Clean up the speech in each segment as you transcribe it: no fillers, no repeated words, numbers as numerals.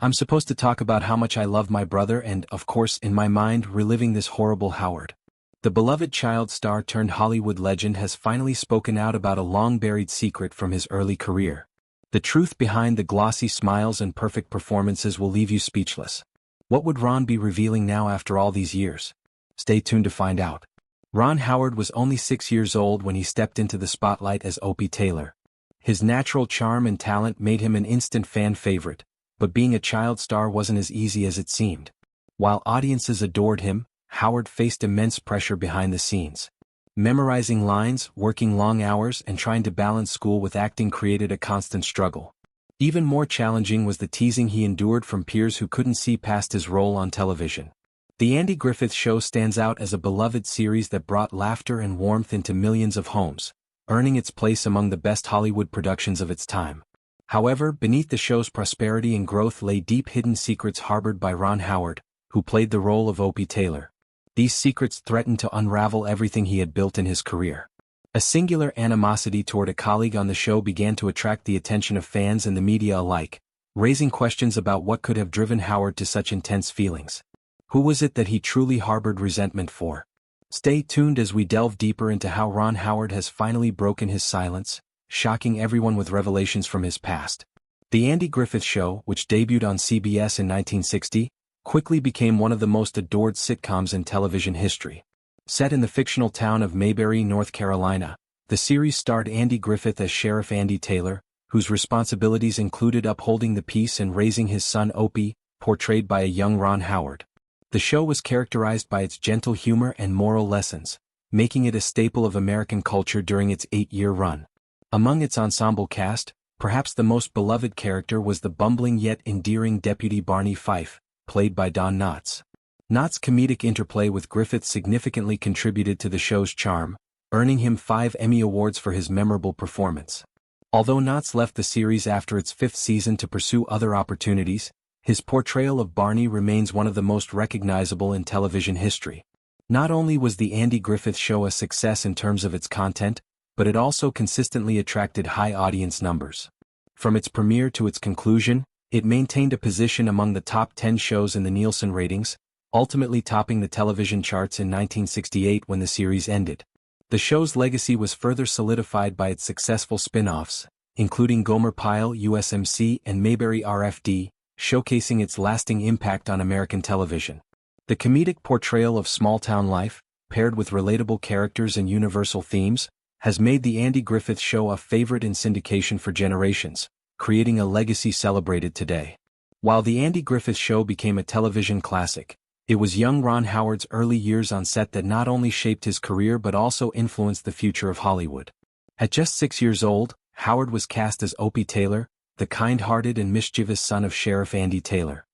I'm supposed to talk about how much I love my brother and, of course, in my mind, reliving this horrible Howard. The beloved child star turned Hollywood legend has finally spoken out about a long-buried secret from his early career. The truth behind the glossy smiles and perfect performances will leave you speechless. What would Ron be revealing now after all these years? Stay tuned to find out. Ron Howard was only 6 years old when he stepped into the spotlight as Opie Taylor. His natural charm and talent made him an instant fan favorite, but being a child star wasn't as easy as it seemed. While audiences adored him, Howard faced immense pressure behind the scenes. Memorizing lines, working long hours, and trying to balance school with acting created a constant struggle. Even more challenging was the teasing he endured from peers who couldn't see past his role on television. The Andy Griffith Show stands out as a beloved series that brought laughter and warmth into millions of homes, earning its place among the best Hollywood productions of its time. However, beneath the show's prosperity and growth lay deep hidden secrets harbored by Ron Howard, who played the role of Opie Taylor. These secrets threatened to unravel everything he had built in his career. A singular animosity toward a colleague on the show began to attract the attention of fans and the media alike, raising questions about what could have driven Howard to such intense feelings. Who was it that he truly harbored resentment for? Stay tuned as we delve deeper into how Ron Howard has finally broken his silence, shocking everyone with revelations from his past. The Andy Griffith Show, which debuted on CBS in 1960, quickly became one of the most adored sitcoms in television history. Set in the fictional town of Mayberry, North Carolina, the series starred Andy Griffith as Sheriff Andy Taylor, whose responsibilities included upholding the peace and raising his son Opie, portrayed by a young Ron Howard. The show was characterized by its gentle humor and moral lessons, making it a staple of American culture during its 8-year run. Among its ensemble cast, perhaps the most beloved character was the bumbling yet endearing Deputy Barney Fife, played by Don Knotts. Knotts' comedic interplay with Griffith significantly contributed to the show's charm, earning him 5 Emmy Awards for his memorable performance. Although Knotts left the series after its 5th season to pursue other opportunities, his portrayal of Barney remains one of the most recognizable in television history. Not only was the Andy Griffith Show a success in terms of its content, but it also consistently attracted high audience numbers. From its premiere to its conclusion, it maintained a position among the top 10 shows in the Nielsen ratings, ultimately topping the television charts in 1968 when the series ended. The show's legacy was further solidified by its successful spin-offs, including Gomer Pyle USMC and Mayberry RFD, showcasing its lasting impact on American television. The comedic portrayal of small-town life, paired with relatable characters and universal themes, has made the Andy Griffith Show a favorite in syndication for generations, creating a legacy celebrated today. While the Andy Griffith Show became a television classic, it was young Ron Howard's early years on set that not only shaped his career but also influenced the future of Hollywood. At just 6 years old, Howard was cast as Opie Taylor, the kind-hearted and mischievous son of Sheriff Andy Taylor.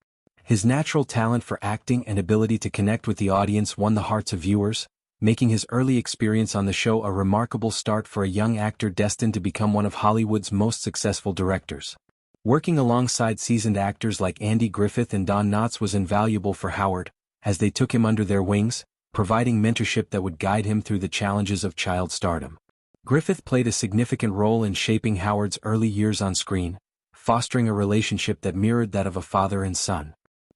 His natural talent for acting and ability to connect with the audience won the hearts of viewers, making his early experience on the show a remarkable start for a young actor destined to become one of Hollywood's most successful directors. Working alongside seasoned actors like Andy Griffith and Don Knotts was invaluable for Howard, as they took him under their wings, providing mentorship that would guide him through the challenges of child stardom. Griffith played a significant role in shaping Howard's early years on screen, fostering a relationship that mirrored that of a father and son.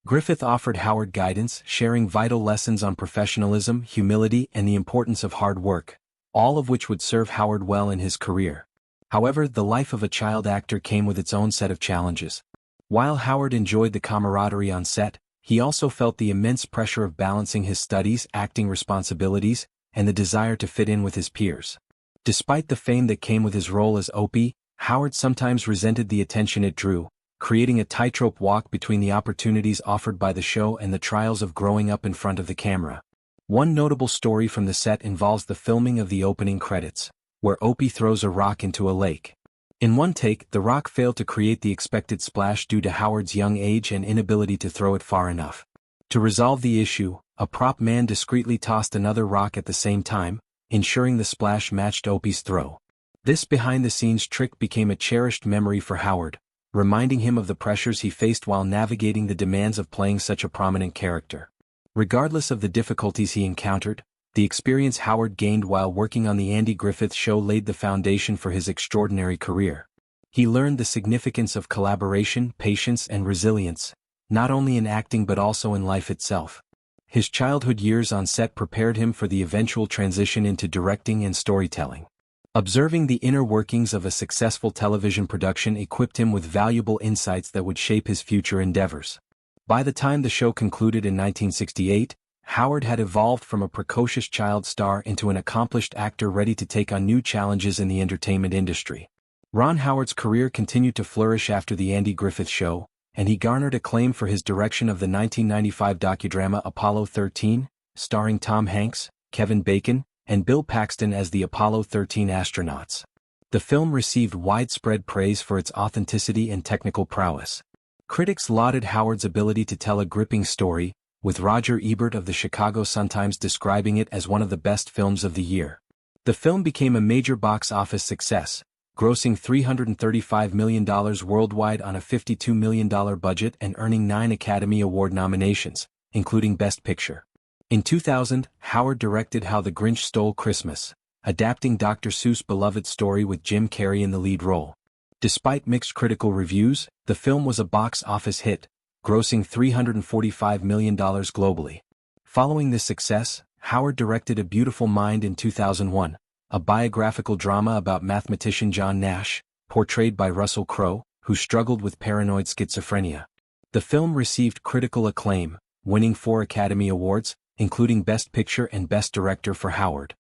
Griffith offered Howard guidance, sharing vital lessons on professionalism, humility, and the importance of hard work, all of which would serve Howard well in his career. However, the life of a child actor came with its own set of challenges. While Howard enjoyed the camaraderie on set, he also felt the immense pressure of balancing his studies, acting responsibilities, and the desire to fit in with his peers. Despite the fame that came with his role as Opie, Howard sometimes resented the attention it drew, creating a tightrope walk between the opportunities offered by the show and the trials of growing up in front of the camera. One notable story from the set involves the filming of the opening credits, where Opie throws a rock into a lake. In one take, the rock failed to create the expected splash due to Howard's young age and inability to throw it far enough. To resolve the issue, a prop man discreetly tossed another rock at the same time, ensuring the splash matched Opie's throw. This behind-the-scenes trick became a cherished memory for Howard, reminding him of the pressures he faced while navigating the demands of playing such a prominent character. Regardless of the difficulties he encountered, the experience Howard gained while working on the Andy Griffith Show laid the foundation for his extraordinary career. He learned the significance of collaboration, patience, and resilience, not only in acting but also in life itself. His childhood years on set prepared him for the eventual transition into directing and storytelling. Observing the inner workings of a successful television production equipped him with valuable insights that would shape his future endeavors. By the time the show concluded in 1968, Howard had evolved from a precocious child star into an accomplished actor ready to take on new challenges in the entertainment industry. Ron Howard's career continued to flourish after The Andy Griffith Show, and he garnered acclaim for his direction of the 1995 docudrama Apollo 13, starring Tom Hanks, Kevin Bacon, and Bill Paxton as the Apollo 13 astronauts. The film received widespread praise for its authenticity and technical prowess. Critics lauded Howard's ability to tell a gripping story, with Roger Ebert of the Chicago Sun-Times describing it as one of the best films of the year. The film became a major box office success, grossing $335 million worldwide on a $52 million budget and earning 9 Academy Award nominations, including Best Picture. In 2000, Howard directed How the Grinch Stole Christmas, adapting Dr. Seuss' beloved story with Jim Carrey in the lead role. Despite mixed critical reviews, the film was a box office hit, grossing $345 million globally. Following this success, Howard directed A Beautiful Mind in 2001, a biographical drama about mathematician John Nash, portrayed by Russell Crowe, who struggled with paranoid schizophrenia. The film received critical acclaim, winning 4 Academy Awards, including Best Picture and Best Director for Howard.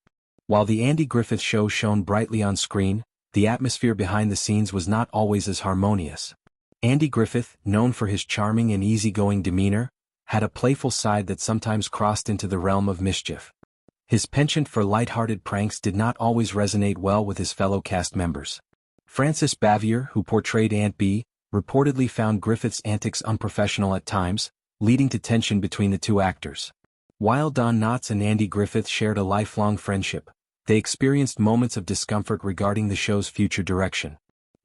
While The Andy Griffith Show shone brightly on screen, the atmosphere behind the scenes was not always as harmonious. Andy Griffith, known for his charming and easygoing demeanor, had a playful side that sometimes crossed into the realm of mischief. His penchant for light-hearted pranks did not always resonate well with his fellow cast members. Frances Bavier, who portrayed Aunt Bee, reportedly found Griffith's antics unprofessional at times, leading to tension between the two actors. While Don Knotts and Andy Griffith shared a lifelong friendship, they experienced moments of discomfort regarding the show's future direction.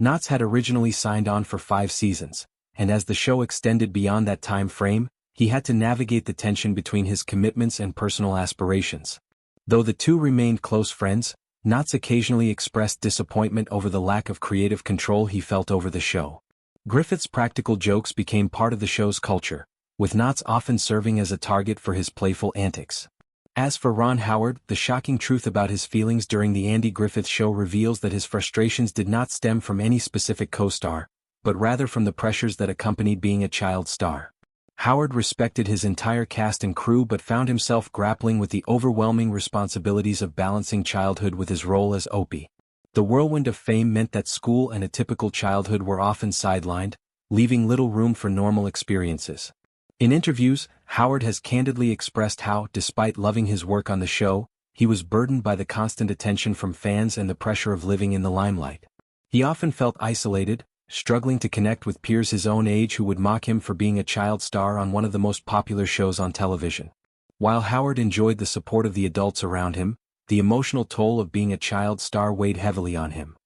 Knotts had originally signed on for 5 seasons, and as the show extended beyond that time frame, he had to navigate the tension between his commitments and personal aspirations. Though the two remained close friends, Knotts occasionally expressed disappointment over the lack of creative control he felt over the show. Griffith's practical jokes became part of the show's culture, with Knotts often serving as a target for his playful antics. As for Ron Howard, the shocking truth about his feelings during the Andy Griffith Show reveals that his frustrations did not stem from any specific co-star, but rather from the pressures that accompanied being a child star. Howard respected his entire cast and crew but found himself grappling with the overwhelming responsibilities of balancing childhood with his role as Opie. The whirlwind of fame meant that school and a typical childhood were often sidelined, leaving little room for normal experiences. In interviews, Howard has candidly expressed how, despite loving his work on the show, he was burdened by the constant attention from fans and the pressure of living in the limelight. He often felt isolated, struggling to connect with peers his own age who would mock him for being a child star on one of the most popular shows on television. While Howard enjoyed the support of the adults around him, the emotional toll of being a child star weighed heavily on him.